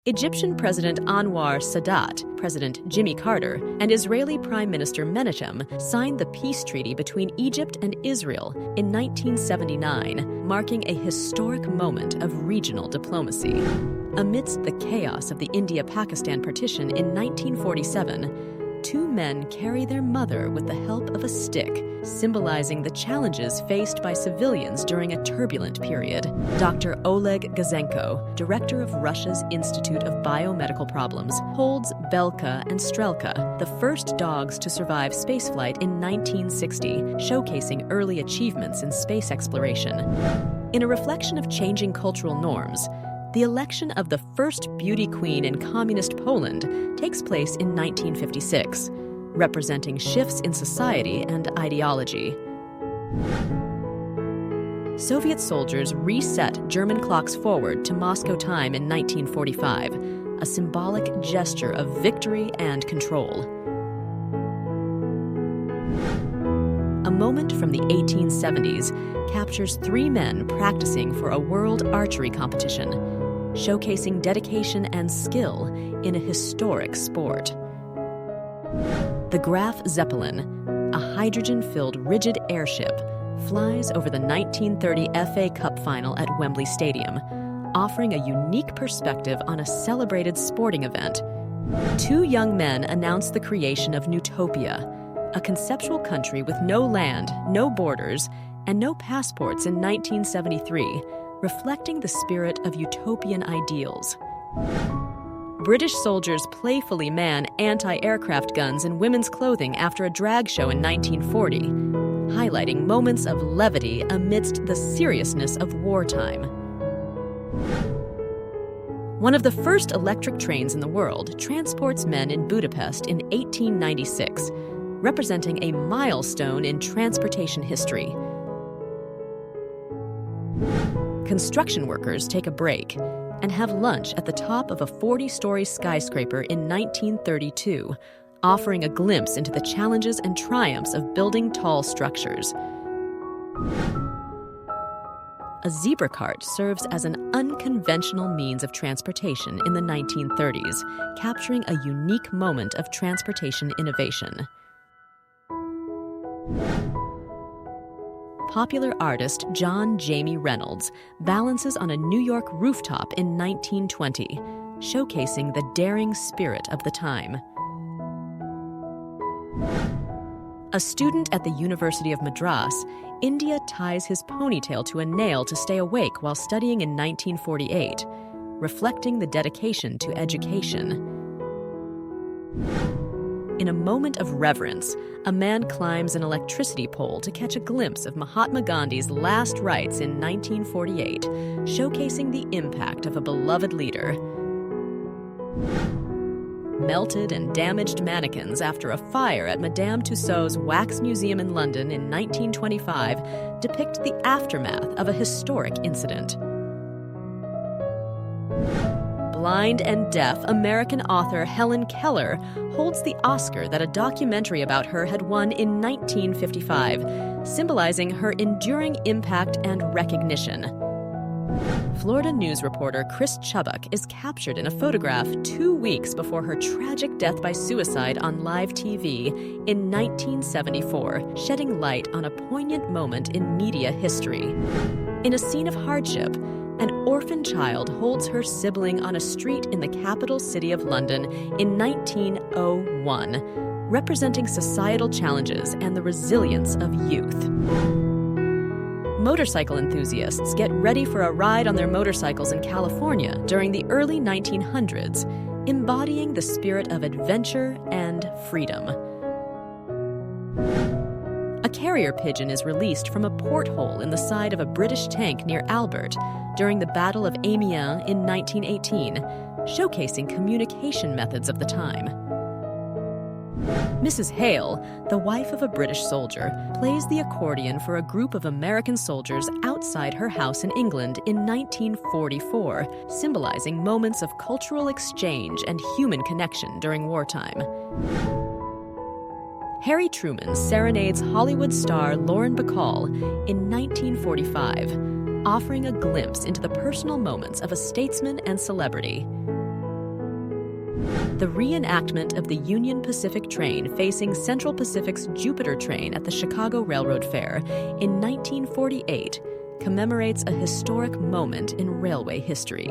Egyptian President Anwar Sadat, President Jimmy Carter, and Israeli Prime Minister Menachem signed the peace treaty between Egypt and Israel in 1979, marking a historic moment of regional diplomacy. Amidst the chaos of the India-Pakistan partition in 1947, two men carry their mother with the help of a stick, symbolizing the challenges faced by civilians during a turbulent period. Dr. Oleg Gazenko, director of Russia's Institute of Biomedical Problems, holds Belka and Strelka, the first dogs to survive spaceflight in 1960, showcasing early achievements in space exploration. In a reflection of changing cultural norms, the election of the first beauty queen in communist Poland takes place in 1956, representing shifts in society and ideology. Soviet soldiers reset German clocks forward to Moscow time in 1945, a symbolic gesture of victory and control. A moment from the 1870s captures three men practicing for a world archery competition, showcasing dedication and skill in a historic sport. The Graf Zeppelin, a hydrogen-filled rigid airship, flies over the 1930 FA Cup final at Wembley Stadium, offering a unique perspective on a celebrated sporting event. Two young men announce the creation of Newtopia, a conceptual country with no land, no borders, and no passports in 1973, reflecting the spirit of utopian ideals. British soldiers playfully man anti-aircraft guns in women's clothing after a drag show in 1940, highlighting moments of levity amidst the seriousness of wartime. One of the first electric trains in the world transports men in Budapest in 1896, representing a milestone in transportation history. Construction workers take a break and have lunch at the top of a 40-story skyscraper in 1932, offering a glimpse into the challenges and triumphs of building tall structures. A zebra cart serves as an unconventional means of transportation in the 1930s, capturing a unique moment of transportation innovation. Popular artist John Jamie Reynolds balances on a New York rooftop in 1920, showcasing the daring spirit of the time. A student at the University of Madras, India ties his ponytail to a nail to stay awake while studying in 1948, reflecting the dedication to education. In a moment of reverence, a man climbs an electricity pole to catch a glimpse of Mahatma Gandhi's last rites in 1948, showcasing the impact of a beloved leader. Melted and damaged mannequins after a fire at Madame Tussauds Wax Museum in London in 1925 depict the aftermath of a historic incident. Blind and deaf American author Helen Keller holds the Oscar that a documentary about her had won in 1955, symbolizing her enduring impact and recognition. Florida news reporter Chris Chubbuck is captured in a photograph 2 weeks before her tragic death by suicide on live TV in 1974, shedding light on a poignant moment in media history. In a scene of hardship, an orphan child holds her sibling on a street in the capital city of London in 1901, representing societal challenges and the resilience of youth. Motorcycle enthusiasts get ready for a ride on their motorcycles in California during the early 1900s, embodying the spirit of adventure and freedom. A carrier pigeon is released from a porthole in the side of a British tank near Albert during the Battle of Amiens in 1918, showcasing communication methods of the time. Mrs. Hale, the wife of a British soldier, plays the accordion for a group of American soldiers outside her house in England in 1944, symbolizing moments of cultural exchange and human connection during wartime. Harry Truman serenades Hollywood star Lauren Bacall in 1945, offering a glimpse into the personal moments of a statesman and celebrity. The reenactment of the Union Pacific train facing Central Pacific's Jupiter train at the Chicago Railroad Fair in 1948 commemorates a historic moment in railway history.